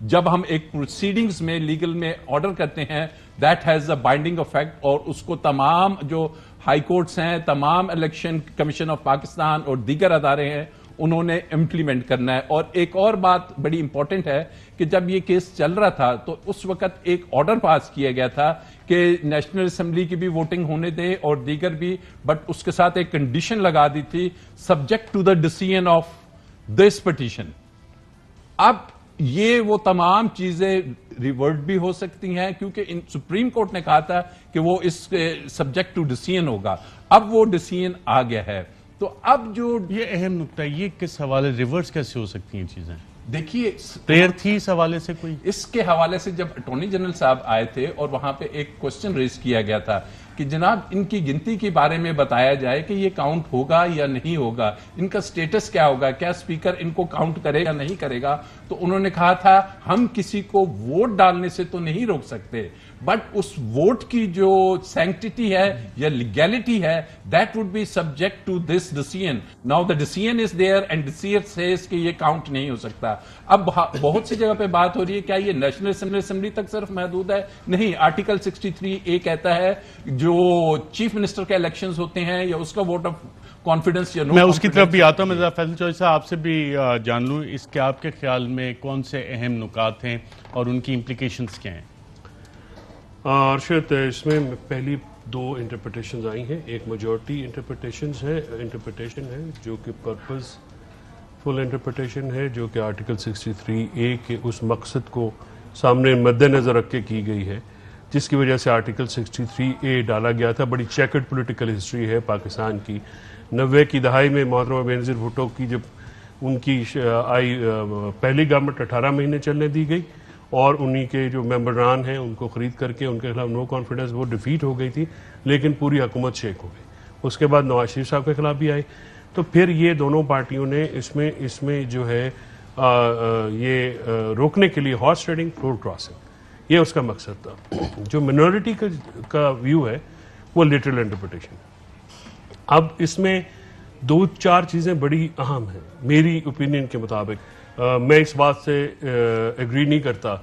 جب ہم ایک پروسیڈنگز میں لیگل میں آرڈر کرتے ہیں that has a binding effect, اور اس کو تمام جو ہائی کورٹس ہیں, تمام الیکشن کمیشن آف پاکستان اور دیگر ادارے ہیں, انہوں نے امپلیمنٹ کرنا ہے. اور ایک اور بات بڑی امپورٹنٹ ہے کہ جب یہ کیس چل رہا تھا تو اس وقت ایک آرڈر پاس کیا گیا تھا کہ نیشنل اسمبلی کی بھی ووٹنگ ہونے دے اور دیگر بھی, بٹ اس کے ساتھ ایک کنڈیشن لگا دی تھی subject to the decision of this petition. اب یہ وہ تمام چیزیں ریورٹ بھی ہو سکتی ہیں کیونکہ سپریم کورٹ نے کہا تھا کہ وہ اس سبجیکٹ ٹو ڈیسیژن ہوگا. اب وہ ڈیسیژن آ گیا ہے. تو اب جو یہ اہم نقطہ ہے, یہ کس حوالے ریورس کیسے ہو سکتی ہیں چیزیں؟ دیکھیے پریئر تھی اس حوالے سے کوئی؟ اس کے حوالے سے جب اٹارنی جنرل صاحب آئے تھے اور وہاں پہ ایک کوسچن ریز کیا گیا تھا کہ جناب ان کی گنتی کے بارے میں بتایا جائے کہ یہ کاؤنٹ ہوگا یا نہیں ہوگا, ان کا سٹیٹس کیا ہوگا, کیا اسپیکر ان کو کاؤنٹ کرے یا نہیں کرے گا. تو انہوں نے کہا تھا ہم کسی کو ووٹ ڈالنے سے تو نہیں روک سکتے, بٹ اس ووٹ کی جو سینکٹیٹی ہے یا لیگیلٹی ہے that would be subject to this decision. Now the decision is there and decision says کہ یہ کاؤنٹ نہیں ہو سکتا. اب بہت سی جگہ پہ بات ہو رہی ہے کیا یہ نیشنل اسمبلی تک صرف محدود ہے؟ نہیں, آرٹیکل 63A کہتا ہے جو چیف منسٹر کے الیکشنز ہوتے ہیں یا اس کا ووٹ آف کانفیڈنس یا نو. میں اس کی طرف بھی آتا ہوں. مرزا فیصل چوہدری صاحب آپ سے بھی جان لوں اس کے آپ کے خیال میں کون سے اہم نکات ہیں اور ان کی امپلیکیشنز کیا ہیں؟ ارشد, اس میں پہلی دو انٹرپریٹیشنز آئی ہیں. ایک میجورٹی انٹرپریٹیشن ہے جو کہ پرپز فل انٹرپریٹیشن ہے, جو کہ آرٹیکل 63A کے اس مقصد کو سامنے مد نظر رکھ کے کی گئی ہے جس کی وجہ سے آرٹیکل 63A ڈالا گیا تھا. بڑی چیکرڈ پولیٹیکل ہسٹری ہے پاکستان کی. 90 کی دہائی میں محترمہ بینظیر بھٹو کی جب ان کی آئی پہلی گورنمنٹ 18 مہینے چلنے دی گئی اور انہی کے جو ممبران ہیں ان کو خرید کر کے ان کے خلاف نو کانفیڈنس وہ ڈیفیٹ ہو گئی تھی, لیکن پوری حکومت شیک ہو گئی. اس کے بعد نواز شریف صاحب کے خلاف بھی آئی. تو پھر یہ دونوں پارٹیوں نے اس میں جو ہے یہ روکنے کے لیے ہارس ٹریڈنگ, فلور کراسنگ, یہ اس کا مقصد تھا. جو منورٹی کا ویو ہے وہ لٹرل انٹرپریٹیشن. اب اس میں دو چار چیزیں بڑی اہم ہیں میری اوپینین کے مطابق. میں اس بات سے ایگری نہیں کرتا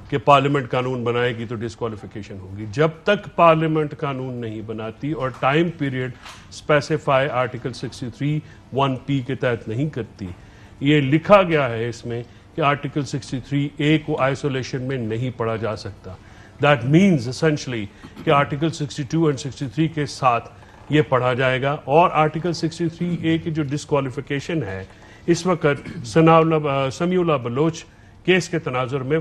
کہ پارلیمنٹ قانون بنائے گی تو ڈسکوالیفیکیشن ہوگی. جب تک پارلیمنٹ قانون نہیں بناتی اور time period specify article 63(1)(p) کے تحت نہیں کرتی. یہ لکھا گیا ہے اس میں کہ آرٹیکل 63A کو آئسولیشن میں نہیں پڑھا جا سکتا. دیٹ مینز اسینشلی کہ آرٹیکل 62 اور 63 کے ساتھ یہ پڑھا جائے گا. اور آرٹیکل 63A کی جو ڈسکوالیفیکیشن ہے اس وقت سمیع اللہ بلوچ کیس کے تناظر میں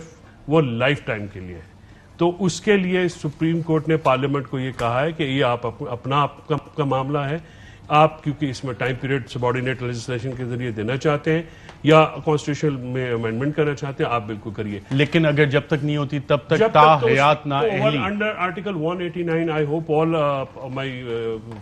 وہ لائف ٹائم کے لیے ہے. تو اس کے لیے سپریم کورٹ نے پارلیمنٹ کو یہ کہا ہے کہ یہ آپ اپنا کا معاملہ ہے, آپ کیونکہ اس میں ٹائم پیریڈ سبارڈینیٹ لیجسلیشن کے ذریعے دینا چاہتے ہیں یا کانسٹیٹیوشن میں امینڈمنٹ کرنا چاہتے ہیں آپ بالکل کریے. لیکن اگر جب تک نہیں ہوتی تب تک تا حیات نااہلی. Under article 189 I hope all my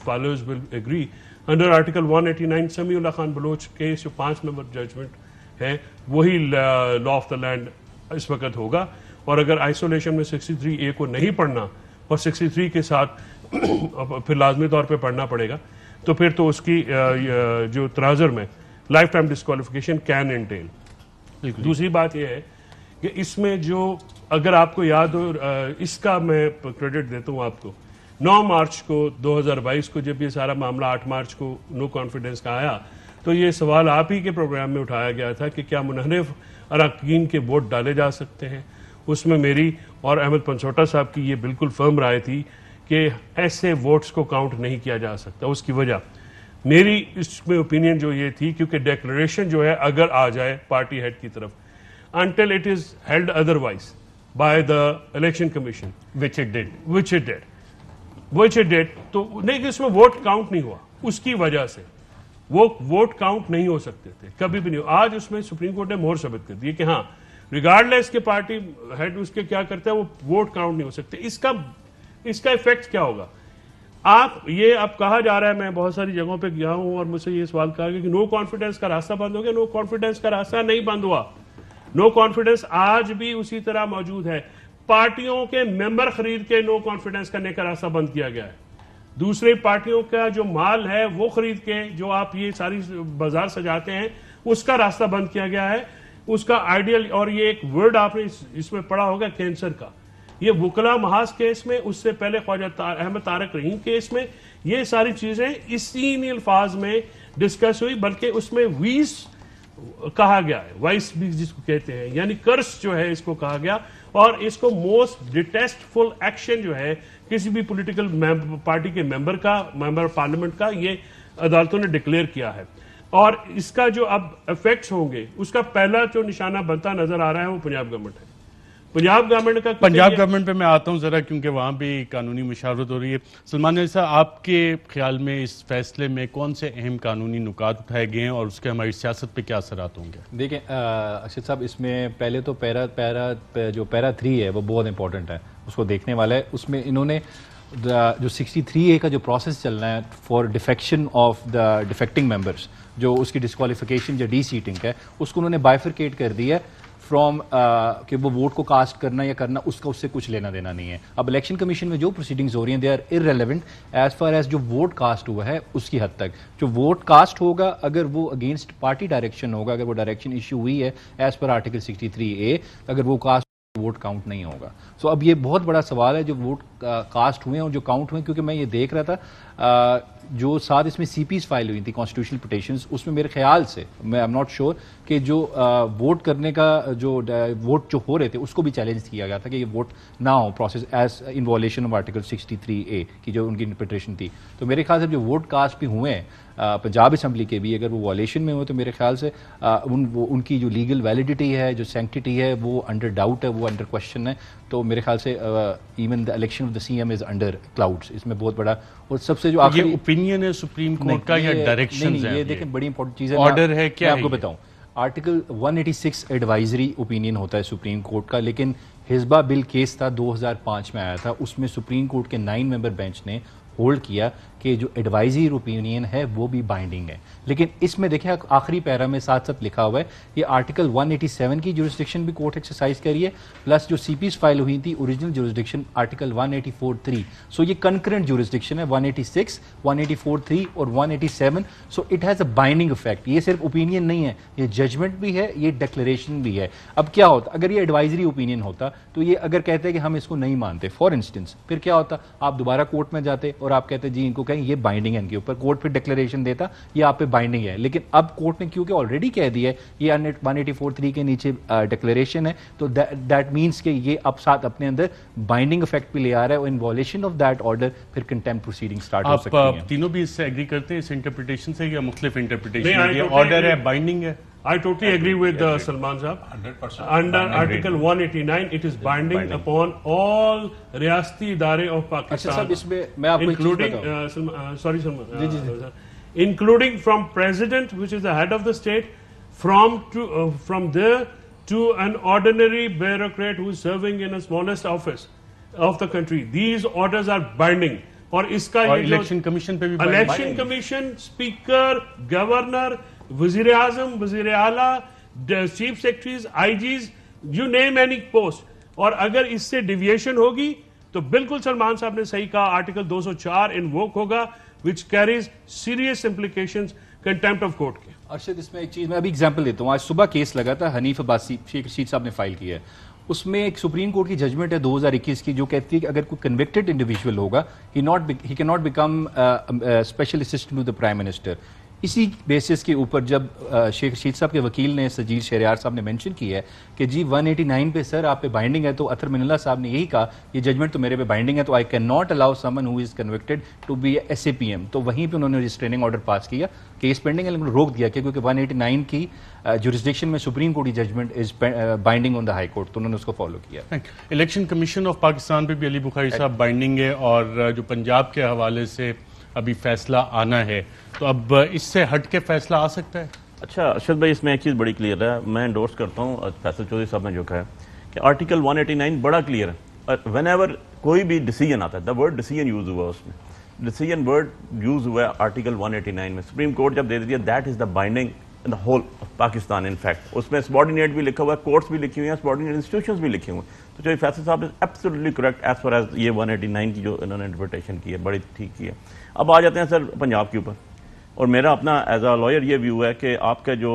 followers will agree. Under article 189 Sami Ullah Khan Baloch case جو 5 ممبر ججمنٹ ہے وہی لا آف دا لینڈ اس وقت ہوگا. اور اگر آئسولیشن میں 63A کو نہیں پڑھنا اور 63 کے ساتھ پھر لازمی طور پہ پڑھنا پڑے گا تو پھر تو اس کی جو تناظر میں life time disqualification can entail. دوسری بات یہ ہے کہ اس میں جو اگر آپ کو یاد ہو اس کا میں کریڈٹ دیتا ہوں آپ کو, 9 مارچ کو 2022 کو جب یہ سارا معاملہ 8 مارچ کو نو کانفیڈنس کا آیا تو یہ سوال آپ ہی کے پروگرام میں اٹھایا گیا تھا کہ کیا منحرف اراکین کے ووٹ ڈالے جا سکتے ہیں. اس میں میری اور احمد پنسوٹا صاحب کی یہ بالکل فرم رائے تھی کہ ایسے ووٹس کو کاؤنٹ نہیں کیا جا سکتا. اس کی وجہ میری اس میں اوپینین جو یہ تھی کیونکہ ڈیکلریشن جو ہے اگر آ جائے پارٹی ہیڈ کی طرف until it is held otherwise by the election commission which it did تو نہیں کہ اس میں ووٹ کاؤنٹ نہیں ہوا. اس کی وجہ سے وہ ووٹ کاؤنٹ نہیں ہو سکتے تھے, کبھی بھی نہیں. آج اس میں سپریم کورٹ نے مہر ثابت کر دی کہ ہاں ریگارڈلیس کے پارٹی ہیڈ اس کے کیا کرتا ہے وہ ووٹ کاؤنٹ نہیں ہو سکتے. اس کا ایفیکٹ کیا ہوگا؟ یہ اب کہا جا رہا ہے, میں بہت ساری جگہوں پہ گیا ہوں اور مجھ سے یہ سوال کہا گیا کہ نو کانفیڈنس کا راستہ بند ہو گیا. نو کانفیڈنس کا راستہ نہیں بند ہوا. نو کانفیڈنس آج بھی اسی طرح موجود ہے. پارٹیوں کے ممبر خرید کے نو کانفیڈنس کرنے کا راستہ بند کیا گیا ہے. دوسری پارٹیوں کا جو مال ہے وہ خرید کے جو آپ یہ ساری بازار سجاتے ہیں اس کا راستہ بند کیا گیا ہے. اس کا آئیڈیل. اور یہ ایک ورڈ آپ نے اس میں پڑھا ہوگا کینسر کا. یہ وکلا محاذ کیس میں، اس سے پہلے خواجہ احمد طارق رحیم کیس میں یہ ساری چیزیں اسی الفاظ میں ڈسکس ہوئی، بلکہ اس میں ویس کہا گیا ہے، وائس بھی جس کو کہتے ہیں، یعنی کرس جو ہے اس کو کہا گیا. اور اس کو موسٹ ڈیٹیسٹفل ایکشن جو ہے کسی بھی پولیٹیکل پارٹی کے ممبر پارلیمنٹ کا، یہ عدالتوں نے ڈکلیئر کیا ہے. اور اس کا جو اب ایفیکٹس ہوں گے، اس کا پہلا جو نشانہ بنتا نظر آ رہا ہے وہ پنجاب گورنمنٹ ہے. پنجاب گورنمنٹ پہ میں آتا ہوں ذرا، کیونکہ وہاں بھی قانونی مشاورت ہو رہی ہے. سلمان علی صاحب، آپ کے خیال میں اس فیصلے میں کون سے اہم قانونی نکات اٹھائے گئے ہیں اور اس کے ہماری سیاست پہ کیا اثرات ہوں گے؟ دیکھیں ارشد صاحب، اس میں پہلے تو پیرا 3 ہے وہ بہت امپورٹنٹ ہے، اس کو دیکھنے والا ہے. اس میں انہوں نے جو 63A کا جو پروسیس چل رہا ہے for defection of the defecting members, جو اس کی ڈسکوالیفیکیشن یا ڈی سیٹنگ ہے، اس کو انہوں نے بائیفرکیٹ کر دی ہے فرام کہ وہ ووٹ کو کاسٹ کرنا یا کرنا، اس کا اس سے کچھ لینا دینا نہیں ہے. اب الیکشن کمیشن میں جو پروسیڈنگز ہو رہی ہیں they are irrelevant as far as جو ووٹ کاسٹ ہوا ہے اس کی حد تک. جو ووٹ کاسٹ ہوگا اگر وہ اگینسٹ پارٹی ڈائریکشن ہوگا، اگر وہ ڈائریکشن ایشو ہوئی ہے ایز پر آرٹیکل 63A، اگر وہ کاسٹ ووٹ کاؤنٹ نہیں ہوگا. سو اب یہ بہت بڑا سوال ہے جو ووٹ کاسٹ ہوئے ہیں اور جو کاؤنٹ ہوئے ہیں، کیونکہ میں یہ دیکھ رہا تھا جو ساتھ اس میں سی پیز فائل ہوئی تھی کانسٹیٹیوشنل پٹیشنز، اس میں میرے خیال سے میں ایم ناٹ شیور کہ جو ووٹ کرنے کا جو ووٹ جو ہو رہے تھے اس کو بھی چیلنج کیا گیا تھا کہ یہ ووٹ نہ ہو process is in violation of article 63A کی جو ان کی انٹرپریٹیشن تھی. تو میرے خیال سے جو ووٹ کاسٹ بھی ہوئے ہیں پنجاب اسمبلی کے بھی، اگر وہ وائلیشن میں ہوئے تو میرے خیال سے ان کی جو لیگل ویلیڈیٹی ہے، جو سینکٹیٹی ہے، وہ انڈر ڈاؤٹ ہے، وہ انڈر کوشچن ہے. تو میرے خیال سے even the election of the CM is under clouds. اس میں بہت بڑا اور سب سے جو آخری اوپینین ہے سپریم کورٹ کا یا ڈائریکشنز ہیں؟ یہ دیکھیں بڑی امپورٹنٹ چیز ہے، آرڈر ہے کیا؟ میں آپ کو بتاؤں. آرٹیکل 186 ایڈوائزری اوپینین ہوتا ہے سپریم کورٹ کا، لیکن حزبہ بل کیس تھا 2005 میں آیا تھا، اس میں سپریم کورٹ کے 9 ممبر بینچ نے ہولڈ کیا کہ جو ایڈوائزری اوپینین ہے وہ بھی بائنڈنگ ہے. لیکن اس میں دیکھیں آخری پیرا میں ساتھ ساتھ لکھا ہوا ہے یہ آرٹیکل 187 کی جورسڈکشن بھی کورٹ ایکسرسائز کری ہے، پلس جو سی پیز فائل ہوئی تھی اوریجنل جورسڈکشن آرٹیکل 184(3). سو یہ کنکرنٹ جورسڈکشن ہے 186, 184(3) اور 187. So it has a binding effect. یہ صرف اوپینین نہیں ہے، یہ ججمنٹ بھی ہے، یہ ڈکلریشن بھی ہے. اب کیا ہوتا اگر یہ ایڈوائزری اوپینین ہوتا تو یہ اگر کہتے کہ ہم اس کو نہیں مانتے فار انسٹنس، پھر کیا ہوتا؟ آپ دوبارہ کورٹ میں جاتے اور آپ کہتے جی ان کو کہیں یہ بائنڈنگ ہے ان کے اوپر، کورٹ پھر ڈکلیریشن دیتا یہ آپ پہ بائنڈنگ ہے. لیکن اب کورٹ نے کیونکہ آلریڈی کہہ دیا ہے یہ 184(3) کے نیچے ڈکلیریشن ہے، تو دیٹ مینس کہ یہ اب ساتھ اپنے اندر بائنڈنگ افیکٹ بھی لے آ رہا ہے، اور ان وائلیشن آف دیٹ آرڈر پھر کنٹیمپٹ پروسیڈنگ سٹارٹ ہو سکتی ہیں. آپ تینوں بھی اس سے ایگری کرتے ہیں اس انٹرپریٹیشن سے یا مختلف انٹرپریٹیشن ہے؟ یہ آرڈر ہے، بائنڈنگ ہے. I totally agree with Salman Sahab. 100%. Under Article 189, it is binding upon all Riyasti Idare of Pakistan. اچھا صاحب اس میں میں آپ کو ایک چیز including, Salman, including from President, which is the head of the state, from there to an ordinary bureaucrat who is serving in the smallest office of the country. These orders are binding. اور اس کا election commission پہ بھی election commission, speaker, governor, وزیر اعظم، وزیر اعلیٰ، chief secretaries, IGs، you name any post. اور اگر اس سے ڈیویشن ہوگی تو بالکل سلمان صاحب نے صحیح کہا، آرٹیکل 204 انووک ہوگا which carries serious implications, contempt of court کے. ارشد اس میں ایک چیز میں ابھی ایگزامپل دیتا ہوں. آج صبح کیس لگا تھا حنیف عباسی، شیخ رشید صاحب نے فائل کیا ہے. اس میں ایک سپریم کورٹ کی ججمنٹ ہے 2021 کی جو کہتی ہے کہ اگر کوئی کنوکٹڈ انڈیویجول ہوگا ہی کی not become special assistant to the prime minister. اسی بیسس کے اوپر جب شیخ رشید صاحب کے وکیل نے سجید شہریار صاحب نے مینشن کی ہے کہ جی 189 پہ سر آپ پہ بائنڈنگ ہے، تو اطہر من اللہ صاحب نے یہی کہا یہ ججمنٹ تو میرے پہ بائنڈنگ ہے، تو آئی کین ناٹ الاؤ سمن ہو از کنوکٹڈ ٹو بی SAPM. تو وہیں پہ انہوں نے ریسٹریننگ آرڈر پاس کیا، کیس پینڈنگ ہے لیکن روک دیا کیونکہ 189 کی جورسڈکشن میں سپریم کورٹ کی judgment is binding on the high court, تو انہوں نے اس کو فالو کیا. الیکشن کمیشن آف پاکستان پہ بھی علی بخاری صاحب بائنڈنگ ہے، اور جو پنجاب کے حوالے سے ابھی فیصلہ آنا ہے، تو اب اس سے ہٹ کے فیصلہ آ سکتا ہے؟ اچھا ارشد بھائی، اس میں ایک چیز بڑی کلیئر ہے، میں انڈورس کرتا ہوں فیصل چودھری صاحب نے جو کہا ہے کہ آرٹیکل 189 بڑا کلیئر ہے. وین ایور کوئی بھی ڈیسیجن آتا ہے، دا ورڈ ڈیسیجن یوز ہوا ہے، اس میں ڈیسیجن ورڈ یوز ہوا ہے آرٹیکل 189 میں. سپریم کورٹ جب دے دیتی ہے that is the binding in the whole of Pakistan. In fact اس میں سبارڈینیٹ بھی لکھا ہوا ہے، کورٹس بھی لکھی ہوئی ہیں، سبارڈینیٹ انسٹیٹیوشنز بھی لکھے ہوئے ہیں. تو جو فیصل صاحب absolutely correct as far as یہ 189 کی جو انہوں نے انٹرپریٹیشن کی ہے، بڑی ٹھیک کی ہے. اب آ جاتے ہیں سر پنجاب کے اوپر. اور میرا اپنا ایز اے لائر یہ ویو ہے کہ آپ کا جو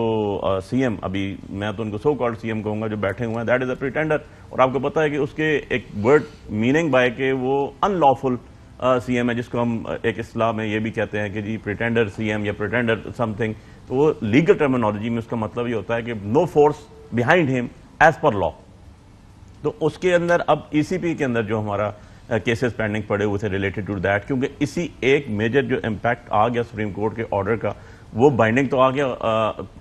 سی ایم، ابھی میں تو ان کو سو کالڈ سی ایم کہوں گا، جو بیٹھے ہوئے ہیں، دیٹ از اے پریٹینڈر. اور آپ کو پتہ ہے کہ اس کے ایک ورڈ میننگ بائی کہ وہ ان لافل سی ایم ہے، جس کو ہم ایک اصطلاح میں یہ بھی کہتے ہیں کہ جی پریٹینڈر سی ایم یا پریٹینڈر سم تھنگ. تو وہ لیگل ٹرمینالوجی میں اس کا مطلب یہ ہوتا ہے کہ نو فورس بیہائنڈ ہم ایز پر لا. تو اس کے اندر اب ای سی پی کے اندر جو ہمارا کیسز پینڈنگ پڑے ہوئے تھے ریلیٹڈ ٹو دیٹ، کیونکہ اسی ایک میجر جو امپیکٹ آ گیا سپریم کورٹ کے آرڈر کا، وہ بائنڈنگ تو آ گیا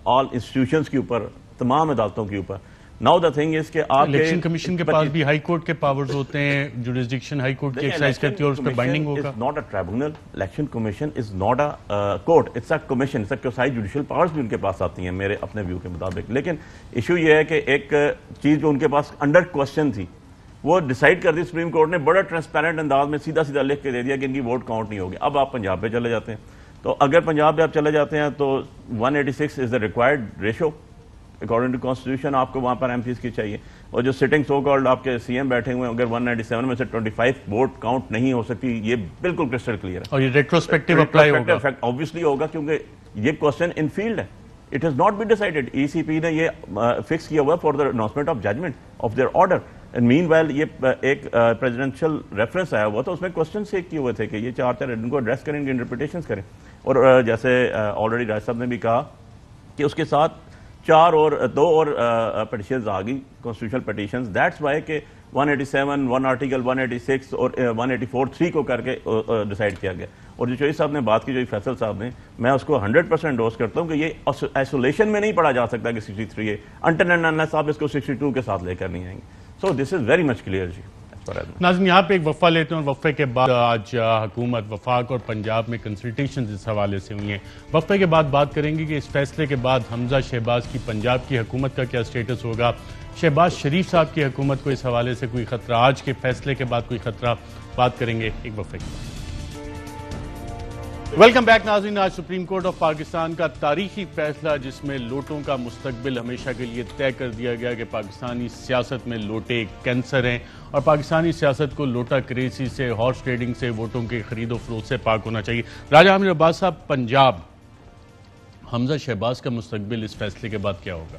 آل انسٹیٹیوشنز کے اوپر، تمام عدالتوں کے اوپر. ناؤ دا تھنگ از کہ آپ الیکشن کمیشن کے پاس بھی ہائی کورٹ کے پاورز ہوتے ہیں، جوریسڈکشن ہائی کورٹ کی ایکسرسائز کرتی ہے اور اس پہ بائنڈنگ ہوگا. Not a tribunal, election commission is not a court, it's a commission, it's a quasi judicial powers بھی ان کے پاس آتی ہیں میرے اپنے ویو کے مطابق. لیکن ایشو یہ ہے کہ ایک چیز جو ان کے پاس انڈر کوسچن تھی وہ ڈیسائیڈ کر دی سپریم کورٹ نے بڑا ٹرانسپیرنٹ انداز میں، سیدھا سیدھا لکھ کے دے دیا کہ ان کی ووٹ کاؤنٹ نہیں ہوگی. اب آپ پنجاب پہ چلے جاتے ہیں، تو اگر پنجاب پہ آپ چلے جاتے ہیں تو 186 is the required ratio according to constitution, آپ کو وہاں پر ایم پیز کی چاہیے. اور جو سٹنگ سو کالڈ آپ کے سی ایم بیٹھے ہوئے ہیں، اگر 197 میں سے 25 ووٹ کاؤنٹ نہیں ہو سکتی، یہ بالکل کرسٹل کلیئر ہے. اور یہ ریٹروسپیکٹیو اپلائی ہوگا، obviously ہوگا، کیونکہ یہ کوسچن ان فیلڈ ہے. It has not been decided. ECP نے یہ فکس کیا ہوا for the announcement of judgment of their order. And meanwhile یہ ایک پریزیڈنشل ریفرنس آیا ہوا تھا، اس میں کوسچن سے کیے ہوئے تھے کہ یہ چار ان کو ایڈریس کریں، ان کی انٹرپریٹیشنز کریں. اور جیسے آلریڈی راج صاحب نے بھی کہا کہ اس کے ساتھ دو اور پٹیشنز آ گئی، کانسٹیٹیوشنل پٹیشنز. دیٹس وائی کہ 187 1 آرٹیکل 186 اور 184(3) کو کر کے ڈیسائیڈ کیا گیا. اور جو چوہی صاحب نے بات کی، جو فیصل صاحب نے، میں اس کو 100% ڈوز کرتا ہوں کہ یہ آئسولیشن میں نہیں پڑھا جا سکتا کہ 63 ہے، انٹل اینڈ انلیس آپ اس کو 62 کے ساتھ لے کر نہیں آئیں گے. سو دس از ویری مچ کلیئر جی. ناظرین یہاں پہ ایک وقفہ لیتے ہیں، اور وقفے کے بعد آج حکومت وفاق اور پنجاب میں کنسلٹیشنز اس حوالے سے ہوئی ہیں. وقفے کے بعد بات کریں گے کہ اس فیصلے کے بعد حمزہ شہباز کی پنجاب کی حکومت کا کیا سٹیٹس ہوگا، شہباز شریف صاحب کی حکومت کو اس حوالے سے کوئی خطرہ، آج کے فیصلے کے بعد کوئی خطرہ، بات کریں گے ایک وقفے کے بعد. ویلکم بیک ناظرین. آج سپریم کورٹ آف پاکستان کا تاریخی فیصلہ، جس میں لوٹوں کا مستقبل ہمیشہ کے لیے طے کر دیا گیا کہ پاکستانی سیاست میں لوٹے ایک کینسر ہیں، اور پاکستانی سیاست کو لوٹا کریسی سے، ہارس ٹریڈنگ سے، ووٹوں کے خرید و فروخت سے پاک ہونا چاہیے. راجہ عامر عباس صاحب، پنجاب، حمزہ شہباز کا مستقبل اس فیصلے کے بعد کیا ہوگا؟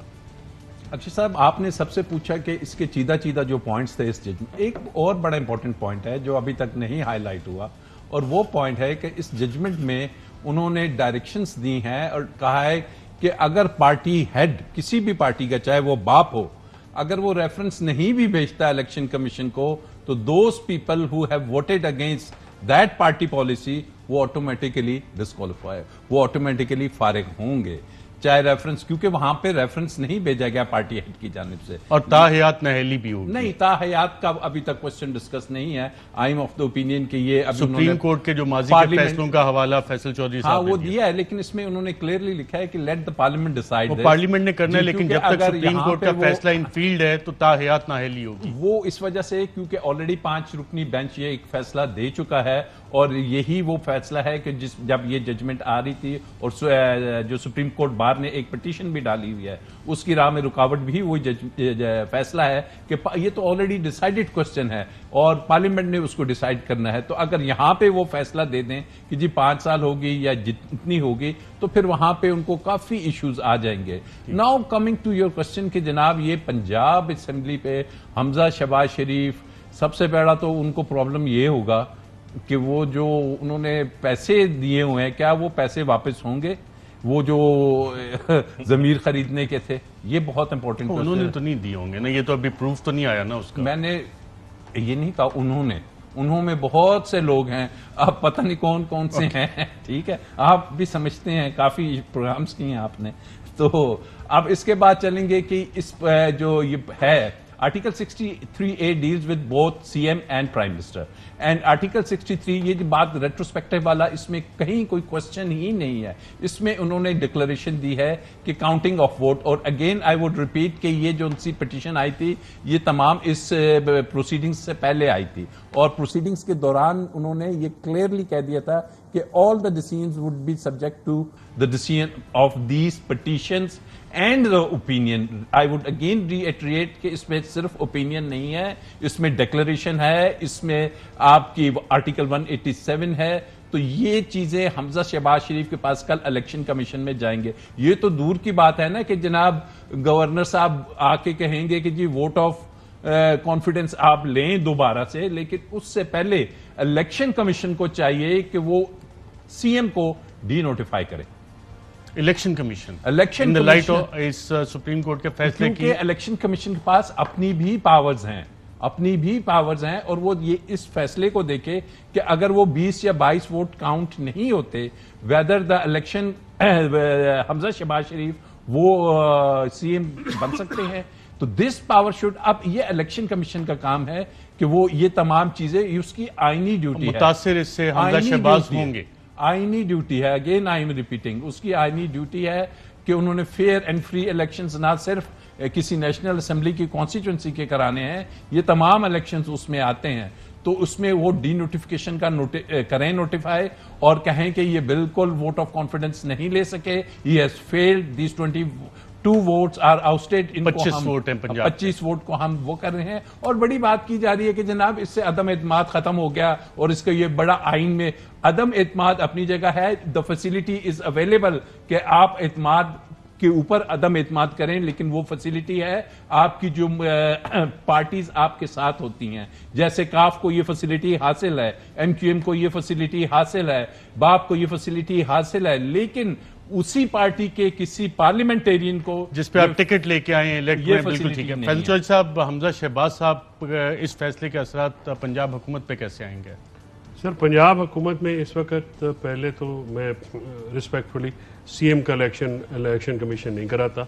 اچھا صاحب، آپ نے سب سے پوچھا کہ اس کے چیدہ جو پوائنٹس تھے اس ججمنٹ. ایک اور بڑا امپورٹنٹ پوائنٹ ہے جو ابھی تک نہیں ہائی لائٹ ہوا، اور وہ پوائنٹ ہے کہ اس ججمنٹ میں انہوں نے ڈائریکشنز دی ہیں اور کہا ہے کہ اگر پارٹی ہیڈ کسی بھی پارٹی کا، چاہے وہ باپ ہو، اگر وہ ریفرنس نہیں بھی بھیجتا الیکشن کمیشن کو، تو those people who have voted against that party policy وہ آٹومیٹیکلی ڈسکوالیفائی، وہ آٹومیٹیکلی فارغ ہوں گے، چاہے ریفرنس، کیونکہ وہاں پہ ریفرنس نہیں بھیجا گیا پارٹی ہیڈ کی جانب سے. اور تاحیات نہیلی بھی ہوگی؟ نہیں، تاحیات کا ابھی تک کوسچن ڈسکس نہیں ہے. I am of the opinion کہ یہ ابھی سپریم کورٹ کے جو ماضی کے فیصلوں کا حوالہ فیصل چودھری صاحب وہ دیا ہے، لیکن اس میں انہوں نے کلیئرلی لکھا ہے کہ لیٹ دا پارلیمنٹ ڈیسائیڈ. وہ پارلیمنٹ نے کرنا ہے، لیکن جب تک سپریم کورٹ کا فیصلہ ان فیلڈ ہے تو تاحیات نااہلی ہوگی. وہ اس وجہ سے کیونکہ آلریڈی 5 رکنی بینچ یہ ایک فیصلہ دے چکا ہے، اور یہی وہ فیصلہ ہے کہ جب یہ ججمنٹ آ رہی تھی اور جو سپریم کورٹ بار نے ایک پٹیشن بھی ڈالی ہوئی ہے، اس کی راہ میں رکاوٹ بھی وہی فیصلہ ہے کہ یہ تو آلریڈی ڈیسائیڈڈ کوسچن ہے اور پارلیمنٹ نے اس کو ڈیسائیڈ کرنا ہے. تو اگر یہاں پہ وہ فیصلہ دے دیں کہ جی 5 سال ہوگی یا جتنی ہوگی، تو پھر وہاں پہ ان کو کافی ایشوز آ جائیں گے. Now coming to your question کہ جناب یہ پنجاب اسمبلی پہ حمزہ شہباز شریف، سب سے پہلا تو ان کو پرابلم یہ ہوگا کہ وہ جو انہوں نے پیسے دیے ہوئے ہیں، کیا وہ پیسے واپس ہوں گے؟ وہ جو ضمیر خریدنے کے تھے، یہ بہت امپورٹنٹ. انہوں نے تو نہیں دیے ہوں گے نا، یہ تو ابھی پروف تو نہیں آیا نا اس کا. میں نے یہ نہیں کہا انہوں میں بہت سے لوگ ہیں، اب پتہ نہیں کون کون سے ہیں. ٹھیک ہے، آپ بھی سمجھتے ہیں، کافی پروگرامز کی ہیں آپ نے. تو اب اس کے بعد چلیں گے کہ اس جو یہ ہے article 63A deals with both C M and prime minister, and article 63 یہ بات ریٹروسپیکٹیو والا، اس میں کہیں کوئی کوسچن ہی نہیں ہے. اس میں انہوں نے ڈکلریشن دی ہے کہ کاؤنٹنگ آف ووٹ، اور اگین آئی ووڈ ریپیٹ کہ یہ جو ان سی پٹیشن آئی تھی یہ تمام اس پروسیڈنگز سے پہلے آئی تھی، اور پروسیڈنگز کے دوران انہوں نے یہ کلیئرلی کہہ دیا تھا کہ all the decisions would be subject to the decision of these petitions and the opinion. I would again reiterate کہ اس میں صرف opinion نہیں ہے، اس میں declaration ہے، اس میں آپ کی article 187 ہے. تو یہ چیزیں حمزہ شہباز شریف کے پاس کل الیکشن کمیشن میں جائیں گے. یہ تو دور کی بات ہے نا کہ جناب گورنر صاحب آ کے کہیں گے کہ جی ووٹ آف کانفیڈنس آپ لیں دوبارہ سے, لیکن اس سے پہلے الیکشن کمیشن کو چاہیے کہ وہ سی ایم کو ڈی نوٹیفائی کرے. الیکشن کمیشن الیکشن لائٹ اس سپریم کورٹ کے فیصلے کی, کیونکہ الیکشن کمیشن کے پاس اپنی بھی پاورز ہیں اور وہ یہ اس فیصلے کو دیکھے کہ اگر وہ 20 یا 22 ووٹ کاؤنٹ نہیں ہوتے, ویدر دا الیکشن حمزہ شہباز شریف وہ سی ایم بن سکتے ہیں. تو دس پاور شوڈ, اب یہ الیکشن کمیشن کا کام ہے کہ وہ یہ تمام چیزیں, اس کی آئینی ڈیوٹی ہے. متاثر اس سے حمزہ شہباز ہوں گے. آئینی ڈیوٹی ہے, اگین آئی ایم ریپیٹنگ, اس کی آئینی ڈیوٹی ہے کہ انہوں نے فیئر اینڈ فری الیکشنز نہ صرف کسی نیشنل اسمبلی کی کانسٹیچوئنسی کے کرانے ہیں, یہ تمام الیکشنز اس میں آتے ہیں. تو اس میں وہ ڈی نوٹیفیکیشن کا کریں نوٹیفائی, اور کہیں کہ یہ بالکل ووٹ آف کانفیڈنس نہیں لے سکے, he has held, these 22 votes are ousted, 25 vote ہیں پنجاب, 25 ووٹ کو ہم وہ کر رہے ہیں. اور بڑی بات کی جا رہی ہے کہ جناب اس سے عدم اعتماد ختم ہو گیا, اور اس کا یہ بڑا آئین میں عدم اعتماد اپنی جگہ ہے, دا فیسلٹی از اویلیبل کہ آپ اعتماد کے اوپر عدم اعتماد کریں, لیکن وہ فیسلٹی ہے آپ کی جو پارٹیز آپ کے ساتھ ہوتی ہیں, جیسے کاف کو یہ فیسلٹی حاصل ہے, ایم کیو ایم کو یہ فیسلٹی حاصل ہے, باپ کو یہ فیسلٹی حاصل ہے, لیکن اسی پارٹی کے کسی پارلیمنٹیرین کو جس پہ آپ ٹکٹ لے کے آئے ہیں, بالکل ٹھیک ہے. فیصل چودھری صاحب, حمزہ شہباز صاحب اس فیصلے کے اثرات پنجاب حکومت پہ کیسے آئیں گے؟ سر, پنجاب حکومت میں اس وقت پہلے تو میں رسپیکٹفلی سی ایم کا الیکشن کمیشن نہیں کراتا,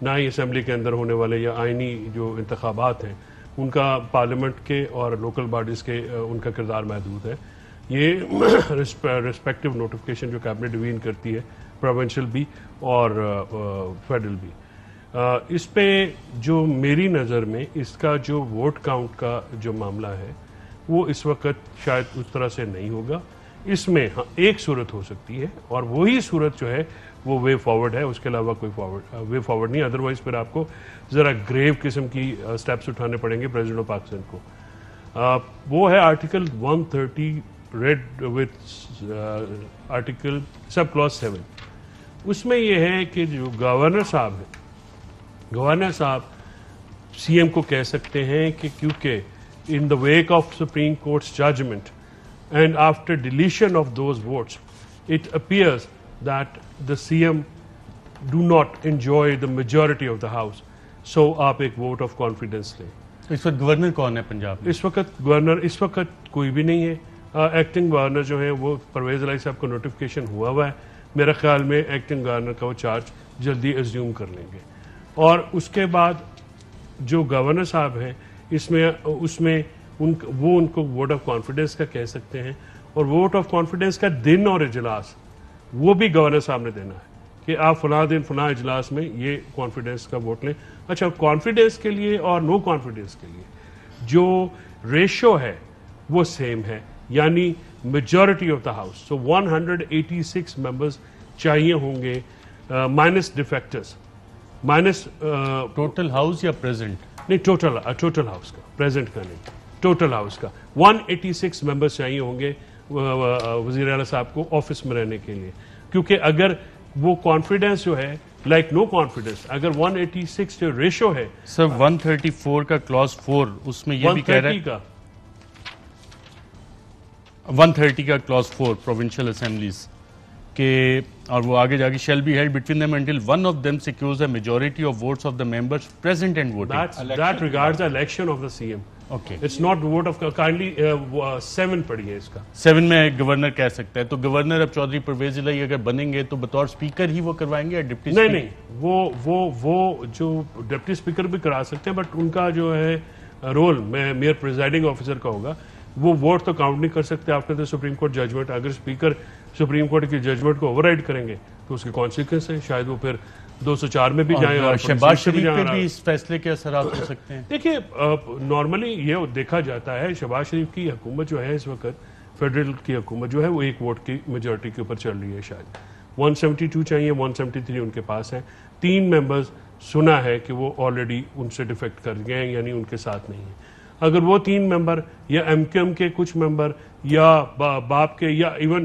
نہ ہی اسمبلی کے اندر ہونے والے یا آئینی جو انتخابات ہیں ان کا پارلیمنٹ کے اور لوکل باڈیز کے ان کا کردار محدود ہے. یہ رسپیکٹو نوٹیفیکیشن جو کیبنٹ ڈویژن کرتی ہے, پروونشل بھی اور فیڈرل بھی, اس پہ جو میری نظر میں اس کا جو ووٹ کاؤنٹ کا جو معاملہ ہے وہ اس وقت شاید اس طرح سے نہیں ہوگا. اس میں ایک صورت ہو سکتی ہے, اور وہی صورت جو ہے وہ وے فارورڈ ہے, اس کے علاوہ کوئی وے فارورڈ نہیں. ادروائز پھر آپ کو ذرا گریو قسم کی سٹیپس اٹھانے پڑیں گے پریزیڈنٹ آف پاکستان کو. وہ ہے article 130 read with article sub class 7. اس میں یہ ہے کہ جو گورنر صاحب ہیں, گورنر صاحب سی ایم کو کہہ سکتے ہیں کہ کیونکہ in the wake of Supreme Court's judgment and after deletion of those votes, it appears that the CM do not enjoy the majority of the House. So آپ ایک vote of confidence لیں. اس وقت گورنر کون ہے پنجاب میں؟ اس وقت governor اس وقت کوئی بھی نہیں ہے. ایکٹنگ گورنر جو ہے وہ پرویز الہی صاحب کو نوٹیفیکیشن ہوا ہے. میرا خیال میں ایکٹنگ گورنر کا وہ چارج جلدی ایزیوم کر لیں گے, اور اس کے بعد جو گورنر صاحب ہیں اس میں وہ ان کو ووٹ آف کانفیڈنس کا کہہ سکتے ہیں, اور ووٹ آف کانفیڈنس کا دن اور اجلاس وہ بھی گورنر صاحب نے دینا ہے کہ آپ فلاں دن فلاں اجلاس میں یہ کانفیڈنس کا ووٹ لیں. اچھا, کانفیڈنس کے لیے اور نو کانفیڈنس کے لیے جو ریشو ہے وہ سیم ہے, یعنی majority of the house. So 186 members چاہیے ہوں گے مائنس ڈیفیکٹرز, مائنس ٹوٹل ہاؤس یا پریزنٹ؟ نہیں, ٹوٹل ہاؤس کا, پریزنٹ کا نہیں, ٹوٹل ہاؤس کا 186 ممبرز چاہیے ہوں گے وزیر اعلیٰ صاحب کو آفس میں رہنے کے لیے. کیونکہ اگر وہ کانفیڈنس جو ہے لائک نو کانفیڈنس, اگر 186 جو ریشو ہے سر 134 کا کلاس 4 اس میں یہ بھی کہہ رہا ہے 130 کا کلاس 4 پروونشل اسمبلیز کہ, اور وہ آگے جا کے shall be held between them until one of them secures a majority of votes of the members present and voting. That regards the election of the CM. Okay. It's not vote of kindly 7 پڑھی ہے اس کا. 7 میں governor کہہ سکتا ہے. تو governor اب چودھری پرویز الہی اگر بنیں گے تو بطور اسپیکر ہی وہ کروائیں گے یا ڈپٹی اسپیکر؟ نہیں, وہ جو ڈپٹی اسپیکر بھی کرا سکتے ہیں, بٹ ان کا جو ہے رول میئر پریزائڈنگ آفیسر کا ہوگا. وہ ووٹ تو کاؤنٹ نہیں کر سکتے after the supreme court judgment. اگر اسپیکر سپریم کورٹ کی ججمنٹ کو اوور رائڈ کریں گے تو اس کے کانسیکوینس ہیں, شاید وہ پھر 204 میں بھی جائیں. اور شہباز شریف پہ بھی اس فیصلے کے اثرات ہو سکتے ہیں. دیکھیے, نارملی یہ دیکھا جاتا ہے شہباز شریف کی حکومت جو ہے اس وقت, فیڈرل کی حکومت جو ہے, وہ ایک ووٹ کی میجورٹی کے اوپر چل رہی ہے. شاید 172 چاہیے, 173 ان کے پاس ہیں. 3 ممبرز سنا ہے کہ وہ آلریڈی ان سے ڈیفیکٹ کر گئے ہیں, یعنی ان کے ساتھ نہیں ہیں. اگر وہ 3 ممبر یا ایم کیو ایم کے کچھ ممبر یا باپ کے یا ایون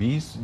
20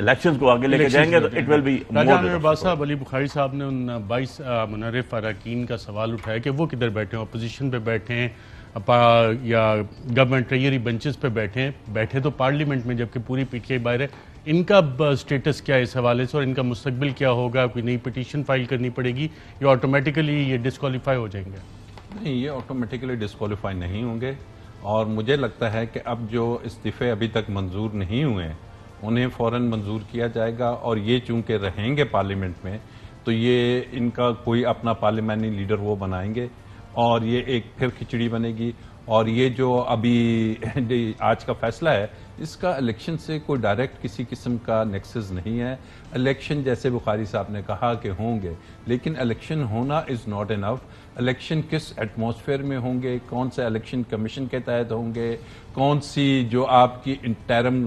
الیکشنز کو آگے لے کے جائیں گے تو اٹ ول بی راجہ عباس صاحب، علی بخاری صاحب نے ان 22 منحرف اراکین کا سوال اٹھایا کہ وہ کدھر بیٹھے ہیں، اپوزیشن پہ بیٹھے ہیں یا گورنمنٹ ٹریجری بنچز پہ بیٹھے تو پارلیمنٹ میں، جبکہ پوری پی ٹی آئی باہر ہے. ان کا سٹیٹس کیا ہے اس حوالے سے، اور ان کا مستقبل کیا ہوگا؟ کوئی نئی پٹیشن فائل کرنی پڑے گی یا آٹومیٹیکلی یہ ڈسکوالیفائی ہو جائیں گے؟ نہیں، یہ آٹومیٹیکلی ڈسکوالیفائی نہیں ہوں گے، اور مجھے لگتا ہے کہ اب جو استعفے ابھی تک منظور نہیں ہوئے ہیں انہیں فوراً منظور کیا جائے گا، اور یہ چونکہ رہیں گے پارلیمنٹ میں تو یہ ان کا کوئی اپنا پارلیمانی لیڈر وہ بنائیں گے، اور یہ ایک پھر کھچڑی بنے گی. اور یہ جو ابھی آج کا فیصلہ ہے اس کا الیکشن سے کوئی ڈائریکٹ کسی قسم کا نیکسس نہیں ہے. الیکشن جیسے بخاری صاحب نے کہا کہ ہوں گے، لیکن الیکشن ہونا از ناٹ انف. الیکشن کس ایٹماسفیئر میں ہوں گے، کون سے الیکشن کمیشن کے تحت ہوں گے، کون سی جو آپ کی انٹرم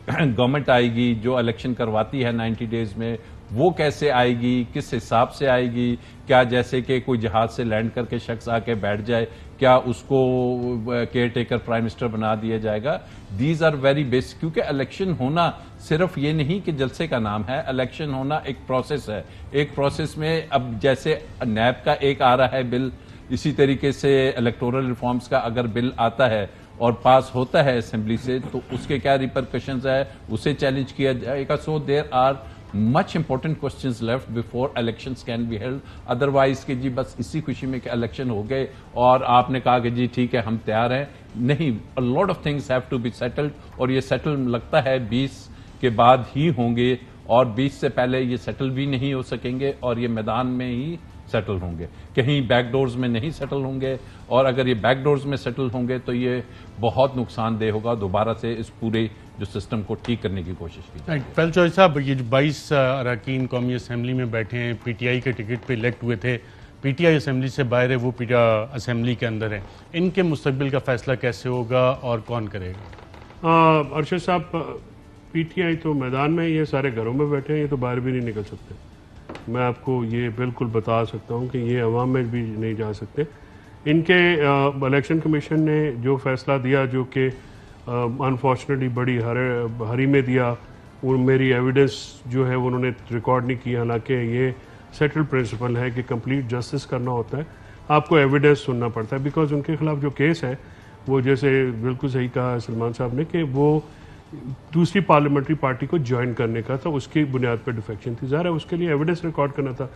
گورنمنٹ آئے گی جو الیکشن کرواتی ہے 90 ڈیز میں، وہ کیسے آئے گی، کس حساب سے آئے گی. کیا جیسے کہ کوئی جہاز سے لینڈ کر کے شخص آ کے بیٹھ جائے، کیا اس کو کیئر ٹیکر پرائم منسٹر بنا دیا جائے گا؟ These are very basic. کیونکہ الیکشن ہونا صرف یہ نہیں کہ جلسے کا نام ہے، الیکشن ہونا ایک پروسیس ہے. ایک پروسیس میں اب جیسے نیب کا ایک آ رہا ہے بل، اسی طریقے سے الیکٹورل ریفارمز کا اگر بل آتا ہے اور پاس ہوتا ہے اسمبلی سے تو اس کے کیا ریپرکشنز ہے، اسے چیلنج کیا جائے گا. So there are much important questions left before elections can be held. otherwise کہ جی بس اسی خوشی میں کہ الیکشن ہو گئے اور آپ نے کہا کہ جی ٹھیک ہے ہم تیار ہیں، نہیں. a lot of things have to be settled، اور یہ سیٹل لگتا ہے 20 کے بعد ہی ہوں گے، اور 20 سے پہلے یہ سیٹل بھی نہیں ہو سکیں گے، اور یہ میدان میں ہی سیٹل ہوں گے، کہیں بیک ڈورز میں نہیں سیٹل ہوں گے. اور اگر یہ بیک ڈورز میں سیٹل ہوں گے تو یہ بہت نقصان دہ ہوگا. دوبارہ سے اس پورے جو سسٹم کو ٹھیک کرنے کی کوشش کی. فیل چوہدری صاحب، یہ جو 22 اراکین قومی اسمبلی میں بیٹھے ہیں، پی ٹی آئی کے ٹکٹ پہ الیکٹ ہوئے تھے، پی ٹی آئی اسمبلی سے باہر ہے، وہ اسمبلی کے اندر ہے، ان کے مستقبل کا فیصلہ کیسے ہوگا اور کون کرے گا؟ ارشد صاحب، پی ٹی آئی تو میدان میں، یہ سارے گھروں میں بیٹھے ہیں، یہ تو باہر بھی نہیں نکل سکتے. میں آپ کو یہ بالکل بتا سکتا ہوں کہ یہ عوام میں بھی نہیں جا سکتے. ان کے الیکشن کمیشن نے جو فیصلہ دیا، جو کہ انفارچونیٹلی بڑی ہری میں دیا، اور میری ایویڈنس جو ہے وہ انہوں نے ریکارڈ نہیں کی، حالانکہ یہ سیٹل پرنسپل ہے کہ کمپلیٹ جسٹس کرنا ہوتا ہے، آپ کو ایویڈنس سننا پڑتا ہے. بیکاز ان کے خلاف جو کیس ہے وہ، جیسے بالکل صحیح کہا سلمان صاحب نے، کہ وہ دوسری پارلیمنٹری پارٹی کو جوائن کرنے کا تھا، اس کی بنیاد پہ ڈیفیکشن تھی. ظاہر ہے اس کے لیے ایویڈنس ریکارڈ کرنا تھا.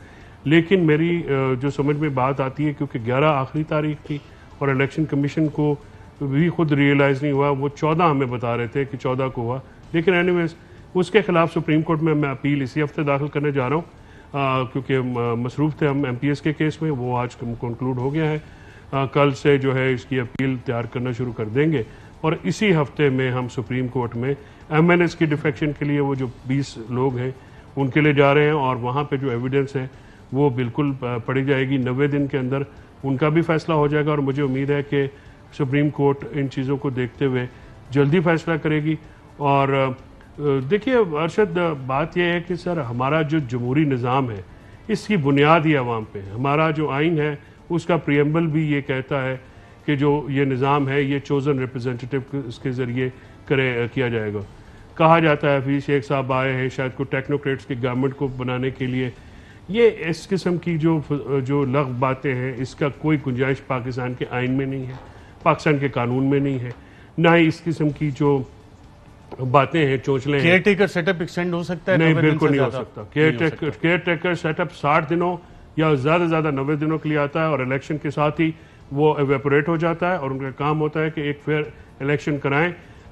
لیکن میری جو سمجھ میں بات آتی ہے، کیونکہ 11 آخری تاریخ تھی اور الیکشن کمیشن کو بھی خود ریئلائز نہیں ہوا، وہ 14 ہمیں بتا رہے تھے کہ 14 کو ہوا. لیکن اینی ویز اس کے خلاف سپریم کورٹ میں اپیل اسی ہفتے داخل کرنے جا رہا ہوں، کیونکہ مصروف تھے ہم ایم پی ایس کے کیس میں، وہ آج کنکلوڈ ہو گیا ہے. کل سے جو ہے اس کی اپیل تیار کرنا شروع کر دیں گے، اور اسی ہفتے میں ہم سپریم کورٹ میں ایم این ایس کی ڈیفیکشن کے لیے وہ جو 20 لوگ ہیں ان کے لیے جا رہے ہیں، اور وہاں پہ جو ایویڈنس ہے وہ بالکل پڑھی جائے گی. 90 دن کے اندر ان کا بھی فیصلہ ہو جائے گا، اور مجھے امید ہے کہ سپریم کورٹ ان چیزوں کو دیکھتے ہوئے جلدی فیصلہ کرے گی. اور دیکھیے ارشد، بات یہ ہے کہ سر ہمارا جو جمہوری نظام ہے اس کی بنیاد ہی عوام پہ ہے. ہمارا جو آئین ہے اس کا پریمبل بھی یہ کہتا ہے کہ جو یہ نظام ہے یہ چوزن ریپرزینٹیٹو اس کے ذریعے کیا جائے گا. کہا جاتا ہے حفیظ شیخ صاحب آئے ہیں شاید کو ٹیکنوکریٹس کی گورنمنٹ کو بنانے کے لیے. یہ اس قسم کی جو لغو باتیں ہیں، اس کا کوئی گنجائش پاکستان کے آئین میں نہیں ہے، پاکستان کے قانون میں نہیں ہے، نہ ہی اس قسم کی جو باتیں ہیں چونچلیں ہیں. Caretaker set up extend ہو سکتا ہے؟ نہیں، بالکل نہیں ہو سکتا. کیئر ٹیکر سیٹ اپ 60 دنوں یا زیادہ 90 دنوں کے لیے آتا ہے، اور الیکشن کے ساتھ ہی وہ ایویپوریٹ ہو جاتا ہے، اور ان کا کام ہوتا ہے کہ ایک فیئر الیکشن کرائیں.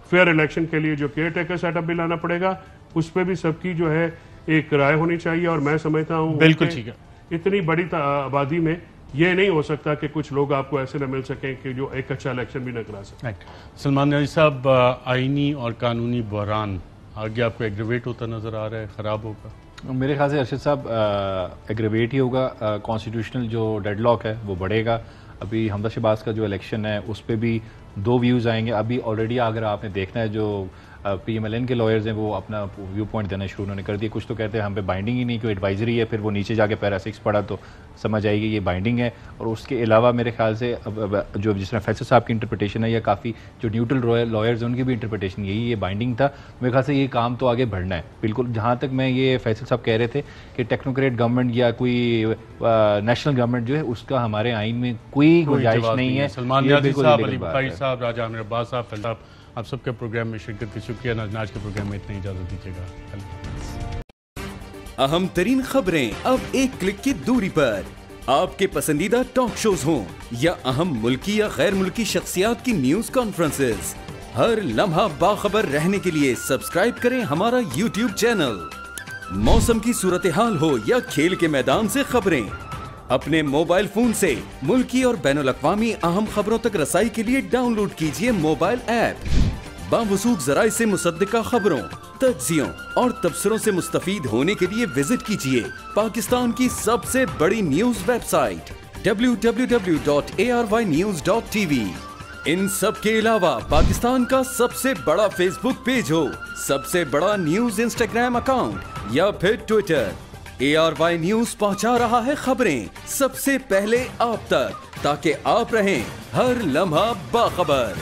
فیئر الیکشن کے لیے جو کیئر ٹیکر سیٹ اپ بھی لانا پڑے گا، اس پہ بھی سب کی جو ہے ایک رائے ہونی چاہیے. اور میں سمجھتا ہوں بالکل ٹھیک ہے، اتنی بڑی آبادی میں یہ نہیں ہو سکتا کہ کچھ لوگ آپ کو ایسے نہ مل سکیں کہ جو ایک اچھا الیکشن بھی نہ کرا سکیں. سلمان نیازی صاحب، آئینی اور قانونی بحران آگے آپ کو ایگریویٹ ہوتا نظر آ رہا ہے، خراب ہوگا؟ میرے خیال سے ارشد صاحب ایگریویٹ ہی ہوگا. کانسٹیٹیوشنل جو ڈیڈ لاک ہے وہ بڑھے گا. ابھی حمزہ شہباز کا جو الیکشن ہے اس پہ بھی 2 ویوز آئیں گے. ابھی آلریڈی اگر آپ نے دیکھنا ہے جو PMLN کے لائرز ہیں وہ اپنا ویو پوائنٹ دینا شروع انہوں نے کر دیا. کچھ تو کہتے ہیں ہم پہ بائنڈنگ ہی نہیں, کوئی ایڈوائزری ہے, پھر وہ نیچے جا کے پیرا 6 پڑھا تو سمجھ آئے گی یہ بائنڈنگ ہے. اور اس کے علاوہ میرے خیال سے جو جس طرح فیصل صاحب کی انٹرپریٹیشن ہے یا کافی جو نیوٹرل لائرز ہیں ان کی بھی انٹرپریٹیشن یہی یہ بائنڈنگ تھا. میرے خیال سے یہ کام تو آگے بڑھنا ہے بالکل. جہاں تک میں یہ فیصل صاحب کہہ رہے تھے کہ ٹیکنوکریٹ گورنمنٹ یا کوئی نیشنل گورنمنٹ جو ہے اس کا ہمارے آئین میں کوئی گنجائش نہیں ہے. سلمان نیازی صاحب, علی بخاری صاحب, راجہ عامر عباس صاحب, فیصل صاحب, آپ سب کے پروگرام میں شرکت کی شکریہ. آج کے پروگرام میں اتنی اجازت دیجیے گا. اہم ترین خبریں اب ایک کلک کی دوری پر. آپ کے پسندیدہ ٹاک شوز ہوں یا اہم ملکی یا غیر ملکی شخصیات کی نیوز کانفرنسز, ہر لمحہ باخبر رہنے کے لیے سبسکرائب کریں ہمارا YouTube چینل. موسم کی صورتحال ہو یا کھیل کے میدان سے خبریں, اپنے موبائل فون سے ملکی اور بین الاقوامی اہم خبروں تک رسائی کے لیے ڈاؤن لوڈ کیجیے موبائل ایپ. باوثوق ذرائع سے مصدقہ خبروں, تجزیوں اور تبصروں سے مستفید ہونے کے لیے وزٹ کیجیے پاکستان کی سب سے بڑی نیوز ویب سائٹ www.arYnews.tv. ان سب کے علاوہ پاکستان کا سب سے بڑا فیس بک پیج ہو, سب سے بڑا نیوز انسٹاگرام اکاؤنٹ یا پھر ٹویٹر, ARY نیوز پہنچا رہا ہے خبریں سب سے پہلے آپ تک تاکہ آپ رہیں ہر لمحہ باخبر.